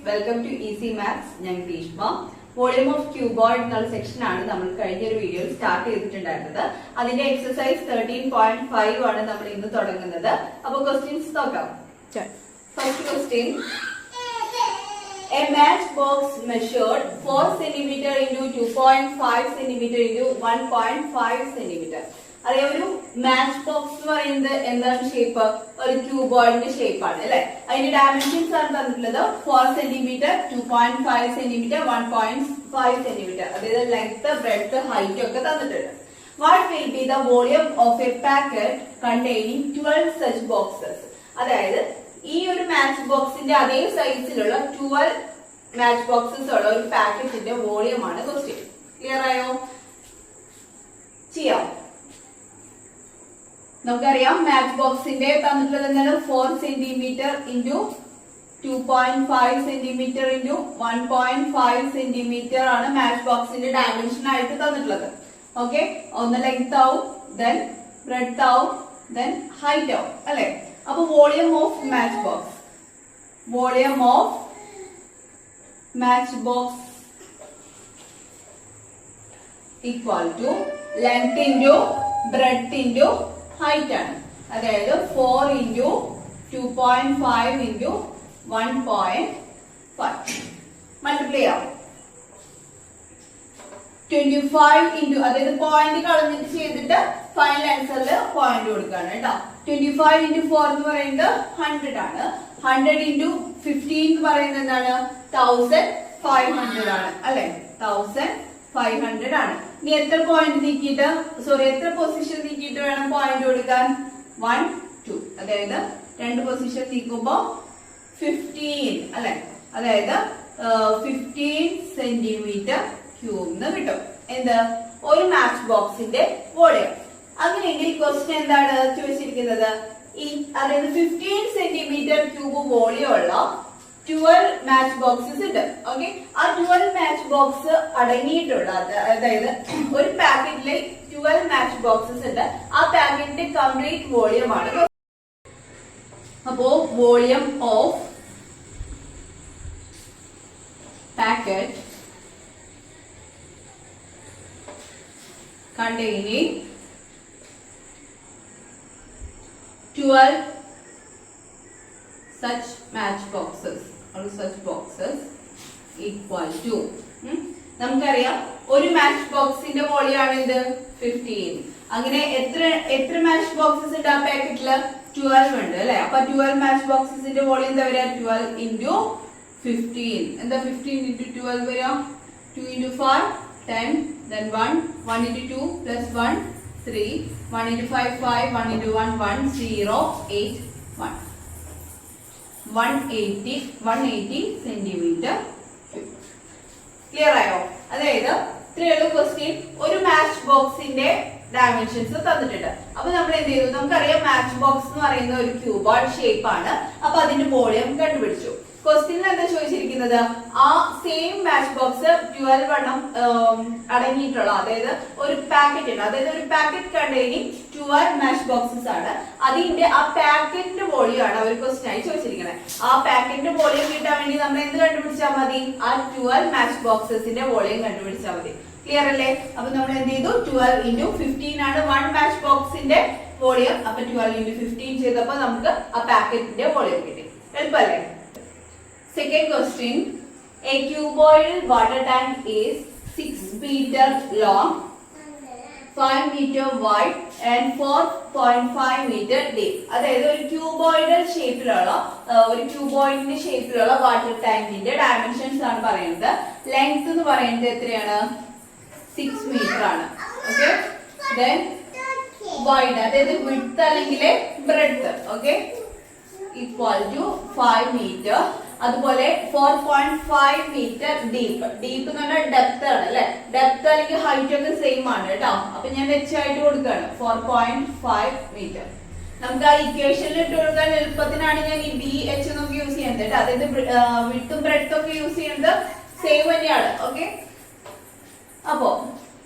Welcome to easy maths. ഞാൻ Greeshma. Volume of cuboid എന്നുള്ള section ആണ് നമ്മൾ കഴിഞ്ഞ ഒരു വീഡിയോയിൽ സ്റ്റാർട്ട് ചെയ്തിട്ടുണ്ടായിരുന്നത്. അതിന്റെ എക്സസൈസ് 13.5 ആണ് നമ്മൾ ഇന്ന് തുടങ്ങുന്നത്. അപ്പൊ ക്വസ്റ്റ്യൻസ് നോക്കാം. First question, a matchbox measured 4 cm into 2.5 cm into 1.5 cm. അതേ ഒരു മാച്ച് ബോക്സ് എന്ന് പറയുന്നത് എന്താണ് ഷേപ്പ്? ഒരു ക്യൂബോയിഡിന്റെ ഷേപ്പ് ആണ് അല്ലെ. അതിന്റെ ഡയമെൻഷൻസ് ആണ് തന്നിട്ടുള്ളത് 4 സെന്റിമീറ്റർ, 2.5 സെന്റിമീറ്റർ, 1.5 സെന്റിമീറ്റർ. അതായത് ലെങ്ത്, ബ്രെഡ്ത്ത്, ഹൈറ്റ് ഒക്കെ തന്നിട്ടുണ്ട്. What will be the volume of A packet containing 12 such boxes? അതായത് ഈ ഒരു മാച്ച് ബോക്സിന്റെ അതേ സൈസിലുള്ള 12 മാച്ച് ബോക്സസ് ഉള്ള ഒരു പാക്കറ്റിന്റെ വോളിയം ആണ് ക്വസ്റ്റ്യൻ. ക്ലിയർ ആയോ? ചെയ്യാം. നമുക്കറിയാം മാച്ച് ബോക്സിന്റെ തന്നിട്ടുള്ളത് എന്താണ്? 4 centimetre into 2.5 centimetre into 1.5 centimetre ആണ് മാച്ച് ബോക്സിന്റെ ഡയമെൻഷൻ ആയിട്ട് തന്നിട്ടുള്ളത്. ഓക്കെ, ഒന്ന് ലെങ്ത് ആവും, ദെൻ ബ്രെഡ്ത്ത് ആവും, ദെൻ ഹൈറ്റ് ആവും അല്ലെ. അപ്പൊ volume of match box, volume of match box equal to length into breadth into height ആണ്. അതായത് 4 ഇൻറ്റു 2.5 ഇൻറ്റു 1.5 മൾട്ടിപ്ലൈ ആവും. 25 ഇൻറ്റു, അതായത് പോയിന്റ് കളഞ്ഞിട്ട് ചെയ്തിട്ട് ഫൈനൽ ആൻസറിൽ പോയിന്റ് കൊടുക്കുകയാണ് കേട്ടോ. 25 ഇൻറ്റു 4 എന്ന് പറയുന്നത് 100 ആണ്. 100 ഇൻറ്റു 15 എന്ന് പറയുന്നത് എന്താണ്? 1500 ആണ് അല്ലെ. 1500 ആണ്. ഇനി എത്ര പോയിന്റ് നീക്കിയിട്ട്, എത്ര പൊസിഷൻ നീക്കിയിട്ട് വേണം പോയിന്റ് കൊടുക്കാൻ? 1, 2. അതായത് 2 പൊസിഷൻ നീക്കുമ്പോ 15 അല്ലെ. അതായത് 15 സെന്റിമീറ്റർ ക്യൂബ് എന്ന് കിട്ടും. എന്ത്? ഒരു മാച്ച് ബോക്സിന്റെ വോളിയം. അങ്ങനെയെങ്കിൽ ക്വസ്റ്റ്യൻ എന്താണ് ചോദിച്ചിരിക്കുന്നത്? അതായത് 15 സെന്റിമീറ്റർ ക്യൂബ് വോളിയം ഉള്ള 12 മാച്ച് ബോക്സസ് ഉണ്ട്. ഓക്കെ, ആ 12 മാച്ച് ബോക്സ് അടങ്ങിയിട്ടുള്ള, അതായത് ഒരു പാക്കറ്റിലെ 12 മാച്ച് ബോക്സസ് ഉണ്ട്. ആ പാക്കറ്റിന്റെ കംപ്ലീറ്റ് വോളിയം ആണ്. അപ്പോ volume of packet containing 12 such match boxes or such boxes equal to, നമുക്കറിയാം ഒരു മാച്ച് ബോക്സിന്റെ വോളിയം ആണ് ഇത് 15. അങ്ങനെ എത്ര മാച്ച് ബോക്സസ് ഉണ്ട് ആ പാക്കറ്റില്? 12 ഉണ്ട് അല്ലെ. അപ്പൊ 12 മാച്ച് ബോക്സസിന്റെ വോളിയം എന്താ വരിക? 12 ഇൻറ്റു 15. എന്താ 15 ഇൻറ്റു 12 വരിക? 2 into 5 10, then 1 into 2 plus 1 3, 1 into 5 5, 1 into 1 1, 0 8 1, 180 centimetre cube. Clear ആയോ? അതായത് ഇത്രയുള്ള ക്വസ്റ്റ്യൻ ഒരു മാച്ച് ബോക്സിന്റെ ഡയമെൻഷൻസ് തന്നിട്ടുണ്ട്. അപ്പൊ നമ്മൾ എന്ത് ചെയ്തു? നമുക്കറിയാം മാച്ച് ബോക്സ് എന്ന് പറയുന്ന ഒരു ക്യൂബോയിഡ് ഷേപ്പ് ആണ്. അപ്പൊ അതിന്റെ വോളിയം കണ്ടുപിടിച്ചു. ക്വസ്റ്റ്യനിൽ എന്താ ചോദിച്ചിരിക്കുന്നത്? ആ സെയിം മാച്ച് ബോക്സ് 12 എണ്ണം അടങ്ങിയിട്ടുള്ള, അതായത് ഒരു പാക്കറ്റ് ഉണ്ട്. അതായത് ഒരു പാക്കറ്റ് കണ്ടെയ്നിങ് 12 മാച്ച് ബോക്സസ് ആണ്. അതിന്റെ ആ പാക്കറ്റിന്റെ വോളിയം ആണ് അവർ ക്വസ്റ്റ്യൻ ആയി ചോദിച്ചിരിക്കുന്നത്. ആ പാക്കറ്റിന്റെ വോളിയം കിട്ടാൻ വേണ്ടി നമ്മൾ എന്ത് കണ്ടുപിടിച്ചാൽ മതി? ആ 12 മാച്ച് ബോക്സസിന്റെ വോളിയം കണ്ടുപിടിച്ചാൽ മതി. ക്ലിയർ അല്ലേ? അപ്പൊ നമ്മൾ എന്ത് ചെയ്തു? 12 ഇൻറ്റു 15 ആണ് 1 മാച്ച് ബോക്സിന്റെ വോളിയം. അപ്പൊ 12 ഇൻറ്റു 15 ചെയ്തപ്പോ നമുക്ക് ആ പാക്കറ്റിന്റെ വോളിയം കിട്ടി. എളുപ്പല്ലേ? Second question, a cuboidal water tank is 6 meter long, 5 meter wide and 4.5 meter deep. അതായത് ഒരു ക്യൂബോയിഡൽ ഷേപ്പിലുള്ള, ഒരു ക്യൂബോയിഡിന്റെ ഷേപ്പിലുള്ള വാട്ടർ ടാങ്കിന്റെ ഡയമെൻഷൻസ് ആണ് പറയുന്നത്. ലെങ്ത് എന്ന് പറയുന്നത് എത്രയാണ്? 6 മീറ്റർ ആണ്. ഓക്കെ, ദെൻ വൈഡ്, അതായത് വിഡ്ത്ത് അല്ലെങ്കിൽ breadth, okay, equal to 5 metre. അതുപോലെ 4.5 മീറ്റർ ഡീപ്പ്. ഡീപ്പ് എന്ന് പറഞ്ഞാൽ ഡെപ്ത് ആണ് അല്ലെ. ഡെപ്ത് അല്ലെങ്കിൽ ഹൈറ്റ് ഒക്കെ സെയിം ആണ് കേട്ടോ. അപ്പൊ ഞാൻ വെച്ചായിട്ട് കൊടുക്കുകയാണ് 4.5 മീറ്റർ. നമുക്ക് ആ ഇക്വേഷനിൽ ഇട്ട് കൊടുക്കാൻ എളുപ്പത്തിനാണ് ഞാൻ ഈ BH എന്നൊക്കെ യൂസ് ചെയ്യുന്നത് കേട്ടോ. അതായത് വിഡ്ത്തും ബ്രെഡ്ത്തും ഒക്കെ യൂസ് ചെയ്യുന്നത് സെയിം തന്നെയാണ്. ഓക്കെ, അപ്പോ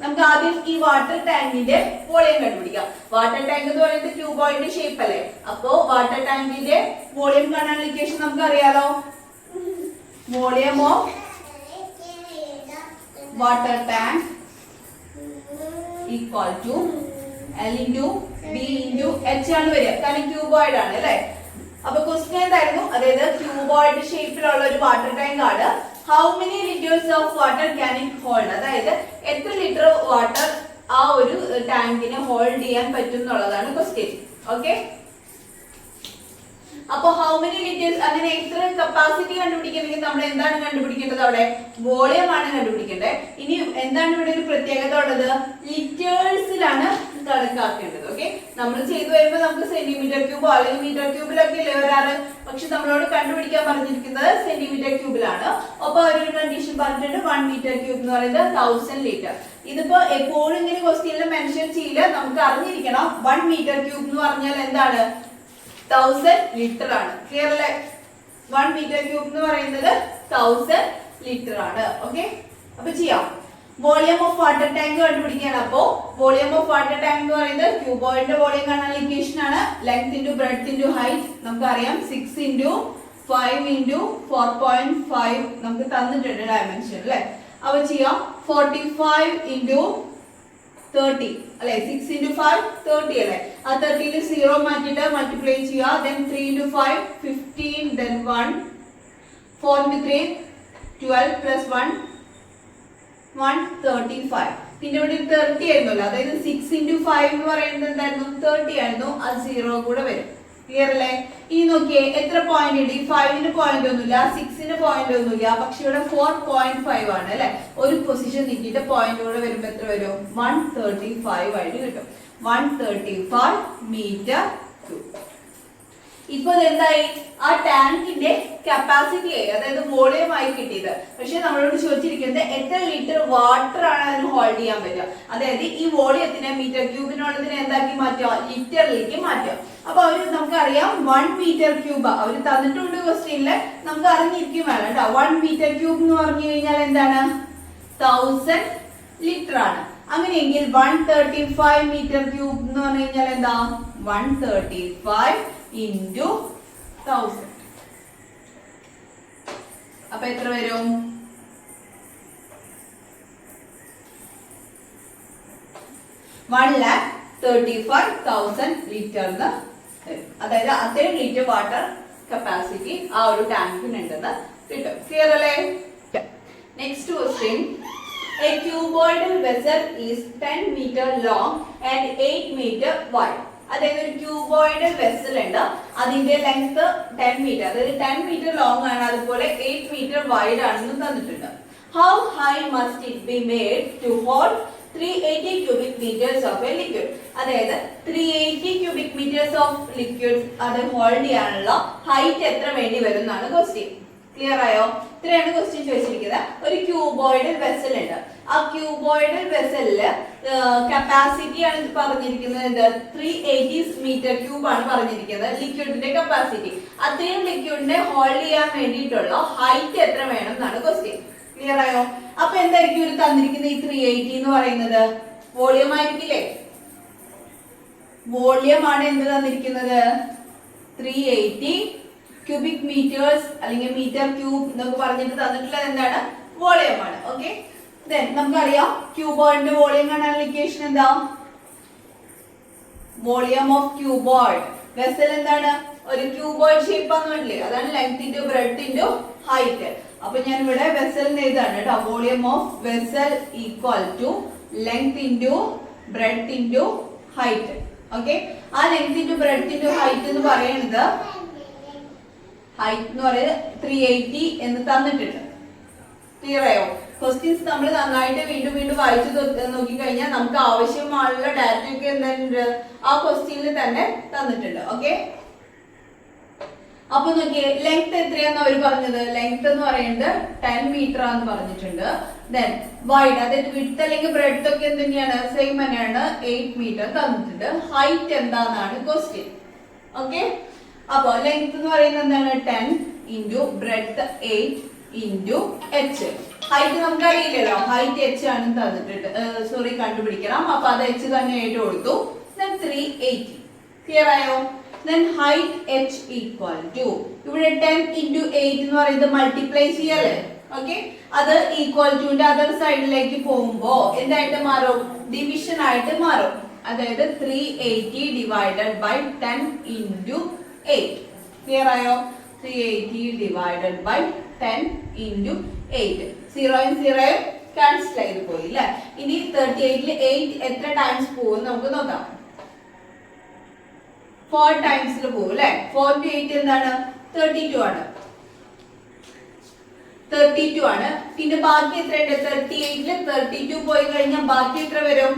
നമുക്ക് ആദ്യം ഈ വാട്ടർ ടാങ്കിന്റെ വോളിയം കണ്ടുപിടിക്കാം. വാട്ടർ ടാങ്ക് എന്ന് പറയുന്നത് ക്യൂബോയിഡിന്റെ ഷേപ്പ് അല്ലേ. അപ്പോ വാട്ടർ ടാങ്കിന്റെ വോളിയം കാണാനുള്ള ഇക്വേഷൻ നമുക്ക് അറിയാലോ. Volume of water tank equal to L into D into H ആണ് വരിക, കാരണം ക്യൂബോയിഡ് ആണ് അല്ലേ. അപ്പൊ ക്വസ്റ്റ്യൻ എന്തായിരുന്നു, അതായത് ക്യൂബോയിഡ് ഷേപ്പിലുള്ള ഒരു വാട്ടർ ടാങ്ക് ആണ്. How many litres of water can it hold, അതായത് എത്ര ലിറ്റർ വാട്ടർ ആ ഒരു ടാങ്കിനെ ഹോൾഡ് ചെയ്യാൻ പറ്റും എന്നുള്ളതാണ് ക്വസ്റ്റ്യൻ. ഓക്കെ, അപ്പൊ ഹൗ മെനി ലിറ്റേഴ്സ്, അങ്ങനെ എത്ര കപ്പാസിറ്റി കണ്ടുപിടിക്കണമെങ്കിൽ നമ്മൾ എന്താണ് കണ്ടുപിടിക്കേണ്ടത്, അവിടെ വോളിയം ആണ് കണ്ടുപിടിക്കേണ്ടത്. ഇനി എന്താണ് ഇവിടെ ഒരു പ്രത്യേകത ഉള്ളത്, ലിറ്റേഴ്സിലാണ് കണക്കാക്കേണ്ടത്. ഓക്കെ, നമ്മൾ ചെയ്തു വരുമ്പോൾ നമുക്ക് സെന്റിമീറ്റർ ക്യൂബോ അല്ലെങ്കിൽ മീറ്റർ ക്യൂബിലൊക്കെ അല്ലേ വരാറ്, പക്ഷെ നമ്മളോട് കണ്ടുപിടിക്കാൻ പറഞ്ഞിരിക്കുന്നത് സെന്റിമീറ്റർ ക്യൂബിലാണ്. അപ്പൊ ഒരു കണ്ടീഷൻ പറഞ്ഞിട്ടുണ്ട്, 1 മീറ്റർ ക്യൂബ് എന്ന് പറയുന്നത് 1000 ലിറ്റർ. ഇതിപ്പോ എപ്പോഴും ഇങ്ങനെ ക്വസ്റ്റ്യനിൽ മെൻഷൻ ചെയ്യില്ല, നമുക്ക് അറിഞ്ഞിരിക്കണം 1 മീറ്റർ ക്യൂബ് എന്ന് പറഞ്ഞാൽ എന്താണ്, 1000 ലിറ്റർ ആണ്. ക്ലിയർ അല്ലേ, 1 മീറ്റർ ക്യൂബ് എന്ന് പറയുന്നത് 1000 ലിറ്റർ ആണ്. ഓക്കെ, അപ്പൊ ചെയ്യാം. വോളിയം ഓഫ് വാട്ടർ ടാങ്ക് കണ്ടുപിടിക്കുകയാണ്. അപ്പോ വോളിയം ഓഫ് വാട്ടർ ടാങ്ക് എന്ന് പറയുന്നത് ക്യൂബോയിഡിന്റെ വോളിയം കാണാനുള്ള ഇക്വേഷൻ ആണ്. Length into breadth into height നമുക്കറിയാം, 6 ഇൻറ്റു 5 ഇൻറ്റു 4.5 നമുക്ക് തന്നിട്ടുണ്ട് ഡയമെൻഷൻ അല്ലെ. അപ്പൊ ചെയ്യാം, 45 ഇൻറ്റു 30 അല്ലെ, 6 ഇൻറ്റു 5 30 അല്ലെ. ആ 30 0 മാറ്റിയിട്ട് മൾട്ടിപ്ലൈ ചെയ്യുക. then 3 into 5 15, then 1 4 into 3 12 plus 1 135. പിന്നെ ഇവിടെ 30 ആയിരുന്നല്ലോ, അതായത് 6 ഇൻറ്റു 5 എന്ന് പറയുന്നത് എന്തായിരുന്നു, 30 ആയിരുന്നു. അത് 0 കൂടെ വരും. ക്ലിയർ അല്ലേ. ഇനി നോക്കിയേ എത്ര പോയിന്റ് ഉണ്ട്, ഈ 5ന് പോയിന്റ് ഒന്നുമില്ല, 6ന് പോയിന്റ് ഒന്നുമില്ല, പക്ഷെ ഇവിടെ 4.5 ആണ് അല്ലെ. ഒരു പൊസിഷൻ നീക്കിയിട്ട് പോയിന്റ് കൂടെ വരുമ്പോ എത്ര വരും, 135 ആയിട്ട് കിട്ടും. 135 മീറ്റർ ക്യൂബ്. ഇപ്പൊ എന്തായി, ആ ടാങ്കിന്റെ കപ്പാസിറ്റി ആയി, അതായത് വോളിയം ആയി കിട്ടിയത്. പക്ഷെ നമ്മളോട് ചോദിച്ചിരിക്കുന്നത് എത്ര ലിറ്റർ വാട്ടർ ആണ് അതിന് ഹോൾഡ് ചെയ്യാൻ പറ്റുക, അതായത് ഈ വോളിയത്തിനെ മീറ്റർ ക്യൂബിനുള്ളതിനെ എന്താക്കി മാറ്റുക, ലിറ്ററിലേക്ക് മാറ്റുക. അപ്പൊ അവര് നമുക്കറിയാം 1 മീറ്റർ ക്യൂബ് അവര് തന്നിട്ടുണ്ട് ക്വസ്റ്റ്യനില്, നമുക്ക് അറിഞ്ഞിരിക്കും വേണം കേട്ടോ. 1 മീറ്റർ ക്യൂബ് എന്ന് പറഞ്ഞു കഴിഞ്ഞാൽ എന്താണ്, 1000 ലിറ്റർ ആണ്. അങ്ങനെയെങ്കിൽ 135 മീറ്റർ ക്യൂബ് എന്ന് പറഞ്ഞു കഴിഞ്ഞാൽ എന്താ, 135 into 1000. അപ്പൊ എത്ര വരും, 1,35,000 ലിറ്റർ. അതായത് അത്രയും ലിറ്റർ വാട്ടർ കപ്പാസിറ്റി ആ ഒരു ടാങ്കിനുണ്ടെന്ന് കിട്ടും. ക്ലിയർ അല്ലേ. Next question, a cuboidal vessel is 10 meter long and 8 meter wide. അതായത് ഒരു ക്യൂബോയിഡ് വെസൽ ഉണ്ട്, അതിന്റെ ലെങ്ത് 10 മീറ്റർ, അതായത് 10 മീറ്റർ ലോങ് ആണ്, അതുപോലെ 8 മീറ്റർ വൈഡ് ആണെന്ന് തന്നിട്ടുണ്ട്. How high must it be made to hold 380 cubic metres of a liquid, അതായത് 380 ക്യൂബിക് മീറ്റേഴ്സ് ഓഫ് ലിക്വിഡ് അത് ഹോൾഡ് ചെയ്യാനുള്ള ഹൈറ്റ് എത്ര വേണ്ടി വരും എന്നാണ് ക്വസ്റ്റ്യൻ. ക്ലിയർ ആയോ, ഇത്രയാണ് ക്വസ്റ്റ്യൻ ചോദിച്ചിരിക്കുന്നത്. ഒരു ക്യൂബോയിഡ് വെസൽ ഉണ്ട്, ആ ക്യൂബോയിഡ് വെസലില് കപ്പാസിറ്റി ആണ് പറഞ്ഞിരിക്കുന്നത്, 380 മീറ്റർ ക്യൂബ് ആണ് പറഞ്ഞിരിക്കുന്നത് ലിക്വിഡിന്റെ കപ്പാസിറ്റി. അത്രയും ലിക്വിഡിനെ ഹോൾഡ് ചെയ്യാൻ വേണ്ടിയിട്ടുള്ള ഹൈറ്റ് എത്ര വേണം എന്നാണ് ക്വസ്റ്റ്യൻ. ക്ലിയർ ആയോ. അപ്പൊ എന്തായിരിക്കും ഒരു തന്നിരിക്കുന്ന ഈ 380 എന്ന് പറയുന്നത്, വോളിയം ആയിരിക്കില്ലേ, വോളിയം ആണ് എന്ത് തന്നിരിക്കുന്നത്, 380 ക്യൂബിക് മീറ്റേഴ്സ് അല്ലെങ്കിൽ മീറ്റർ ക്യൂബ് എന്നൊക്കെ പറഞ്ഞിട്ട് തന്നിട്ടുള്ളത് എന്താണ്, വോളിയം ആണ്. ഓക്കെ, നമുക്കറിയാം ക്യൂബോയിഡിന്റെ വോളിയം കാണാനുള്ള ഇക്വേഷൻ എന്താ, വോളിയം ഓഫ് ക്യൂബോയിഡ് വെസൽ എന്താണ്, ഒരു ക്യൂബോയിഡ് ഷേപ്പ് ആണെന്നില്ലേ, അതാണ് length into breadth into height. അപ്പൊ ഞാൻ ഇവിടെ വെസലിന് എഴുതാണ് കേട്ടോ, volume of vessel equal to length into breadth into height. Okay, ആ length into breadth into height എന്ന് പറയുന്നത്, ഹൈറ്റ് എന്ന് പറയുന്നത് 380 എന്ന് തന്നിട്ടുണ്ട്. ക്ലിയർ ആയോ. ക്വസ്റ്റ്യൻസ് നമ്മൾ നന്നായിട്ട് വീണ്ടും വീണ്ടും വായിച്ചു നോക്കിക്കഴിഞ്ഞാൽ നമുക്ക് ആവശ്യമായുള്ള ഡാറ്റയൊക്കെ എന്തുണ്ട് ആ ക്വസ്റ്റ്യനിൽ തന്നെ തന്നിട്ടുണ്ട്. ഓക്കെ, അപ്പൊ നോക്കിയേ ലെങ്ത് എത്രയാന്ന് അവർ പറഞ്ഞത്, ലെങ്ത് എന്ന് പറയുന്നത് 10 മീറ്റർ ആണെന്ന് പറഞ്ഞിട്ടുണ്ട്. ദെൻ വൈഡ്, അതായത് വിഡ്ത്ത് അല്ലെങ്കിൽ ബ്രെഡ്ത്ത് ഒക്കെ എന്തൊക്കെയാണ്, സെയിം തന്നെയാണ്, 8 മീറ്റർ തന്നിട്ടുണ്ട്. ഹൈറ്റ് എന്താണെന്നാണ് ക്വസ്റ്റ്യൻ. ഓക്കെ, അപ്പൊ ലെങ്ത് എന്ന് പറയുന്നത് എന്താണ്, 10 into breadth 8 into H. Height നമുക്ക് അറിയില്ലല്ലോ, ഹൈറ്റ് എച്ച് ആണ് തന്നിട്ടുണ്ട്, കണ്ടുപിടിക്കണം. അപ്പൊ അത് എച്ച് തന്നെ ആയിട്ട് കൊടുത്തു. 380. ക്ലിയർ ആയോ. then height h equal to ഇവിടെ 10 into 8 എന്ന് പറയുന്നത് മൾട്ടിപ്ലൈ ചെയ്യല്ലേ ഓക്കെ അത് ഈക്വൽ ടുന്റെ അതർ സൈഡിലേക്ക് പോകുമ്പോ എന്തായിട്ട് മാറും ഡിവിഷൻ ആയിട്ട് മാറും അതായത് 380 ഡിവൈഡഡ് ബൈ 10 into 8 ക്ലിയർ ആയോ 380 ഡിവൈഡഡ് ബൈ 10 into 8 0 ക്യാൻസൽ ചെയ്ത് പോയി അല്ലേ ഇനി 38 ൽ 8 എത്ര ടൈംസ് പോകും നമുക്ക് നോക്കാം 4 ടൈംസിൽ പോകും അല്ലേ 4 to 8 എന്താണ് 32 ആണ് 32 ആണ് പിന്നെ ബാക്കി എത്രയുണ്ട് 38 ൽ 32 പോയി കഴിഞ്ഞാൽ ബാക്കി എത്ര വരും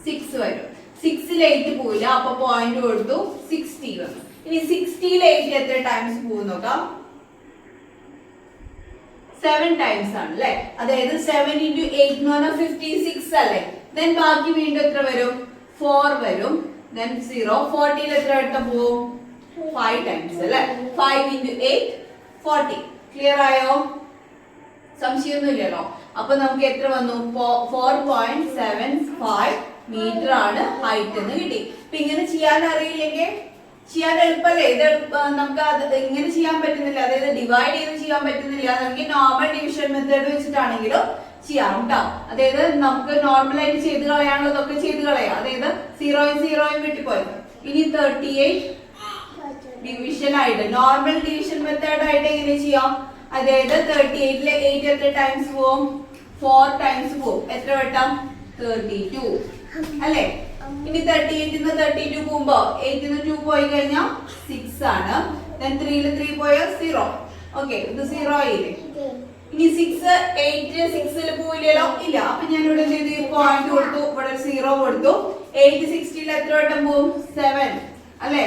6 വരും 6 ൽ 8 പോയില്ല അപ്പൊ പോയിന്റ് കൊടുത്തു 60 വന്നു ഇനി 60 ൽ 8 എത്ര ടൈംസ് പോകും നോക്കാം 7 ടൈംസ് ആണ് അല്ലേ അതായത് 7 into 8 എന്ന് പറഞ്ഞാൽ 56 അല്ലേ then ബാക്കി വീണ്ടും എത്ര വരും 4 വരും then 0 40 ൽ എത്ര എടുത്ത പോകും 5 ടൈംസ് അല്ലേ 5 into 8 40 ക്ലിയർ ആയോ സംശയമൊന്നുമില്ലല്ലോ അപ്പൊ നമുക്ക് എത്ര വന്നു 4.75 മീറ്റർ ആണ് ഹൈറ്റ് എന്ന് കിട്ടി അപ്പൊ ഇങ്ങനെ ചെയ്യാൻ അറിയില്ലെങ്കിൽ ചെയ്യാൻ എളുപ്പല്ലേ ഇത് നമുക്ക് അത് ഇങ്ങനെ ചെയ്യാൻ പറ്റുന്നില്ല അതായത് ഡിവൈഡ് ചെയ്ത് ചെയ്യാൻ പറ്റുന്നില്ല നമുക്ക് നോർമൽ ഡിവിഷൻ മെത്തേഡ് വെച്ചിട്ടാണെങ്കിലും ചെയ്യാം കേട്ടോ അതായത് നമുക്ക് നോർമൽ ആയിട്ട് ചെയ്ത് കളയാനുള്ളതൊക്കെ ചെയ്ത് കളയാം അതായത് 0 വിട്ടുപോയി ഇനി 38 ഡിവിഷൻ ആയിട്ട് നോർമൽ ഡിവിഷൻ മെത്തേഡ് ആയിട്ട് എങ്ങനെ ചെയ്യാം അതായത് 38 ലെ 8 എത്ര ടൈംസ് പോവും 4 ടൈംസ് പോവും എത്ര വട്ടം 32 അല്ലേ ഇനി 38 ന്ന് 32 പോകുമ്പോ 8 ന്ന് 2 പോയി കഴിഞ്ഞാൽ 6 ആണ് then 3 ൽ 3 പോയാൽ 0 ഓക്കേ ഇത് 0 ആയില്ലേ ഇനി 6 8 6 ൽ പോയില്ലല്ലോ ഇല്ല അപ്പൊ ഞാൻ ഇവിടെ എന്ത് ചെയ്തു പോയിന്റ് കൊടുത്തു ഇവിടെ 0 കൊടുത്തു 8 60 ൽ എത്ര വട്ടം പോകും 7 അല്ലേ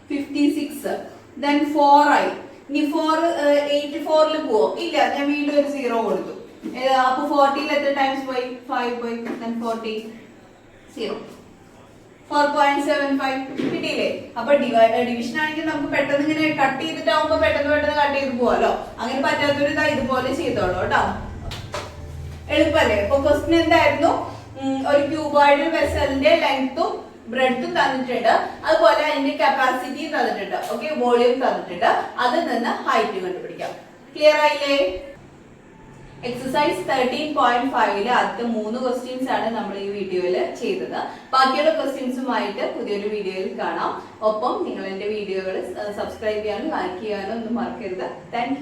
56 then 4 ആയി ഇനി 4 84 ൽ പോവോ ഇല്ല ഞാൻ വീണ്ടും ഒരു 0 കൊടുത്തു അപ്പൊ 40 ൽ എത്ര ടൈംസ് പോയി 5 പോയി then 40 0 4.75 കിട്ടിയില്ലേ അപ്പൊ ഡിവിഷൻ ആണെങ്കിൽ നമുക്ക് പെട്ടെന്ന് ഇങ്ങനെ കട്ട് ചെയ്തിട്ടാവുമ്പോ പെട്ടെന്ന് കട്ട് ചെയ്ത് പോവാലോ അങ്ങനെ പറ്റാത്തൊരു ഇതാ ഇതുപോലെ ചെയ്തോളൂ കേട്ടോ എളുപ്പല്ലേ അപ്പൊ ക്വസ്റ്റ്യൻ എന്തായിരുന്നു ഒരു ക്യൂബോയിഡൽ വെസലിന്റെ ലെങ്ത്തും ബ്രെഡ്ത്തും തന്നിട്ടുണ്ട് അതുപോലെ അതിന്റെ കപ്പാസിറ്റി തന്നിട്ടുണ്ട് ഓക്കെ വോളിയം തന്നിട്ടുണ്ട് അതിൽ നിന്ന് ഹൈറ്റ് കണ്ടുപിടിക്കാം ക്ലിയർ ആയില്ലേ എക്സസൈസ് 13.5 ആദ്യത്തെ 3 ക്വസ്റ്റ്യൻസ് ആണ് നമ്മൾ ഈ വീഡിയോയിൽ ചെയ്തത് ബാക്കിയുള്ള ക്വസ്റ്റ്യൻസുമായിട്ട് പുതിയൊരു വീഡിയോയിൽ കാണാം ഒപ്പം നിങ്ങൾ എന്റെ വീഡിയോകൾ സബ്സ്ക്രൈബ് ചെയ്യാനും ലൈക്ക് ചെയ്യാനും ഒന്നും മറക്കരുത് താങ്ക്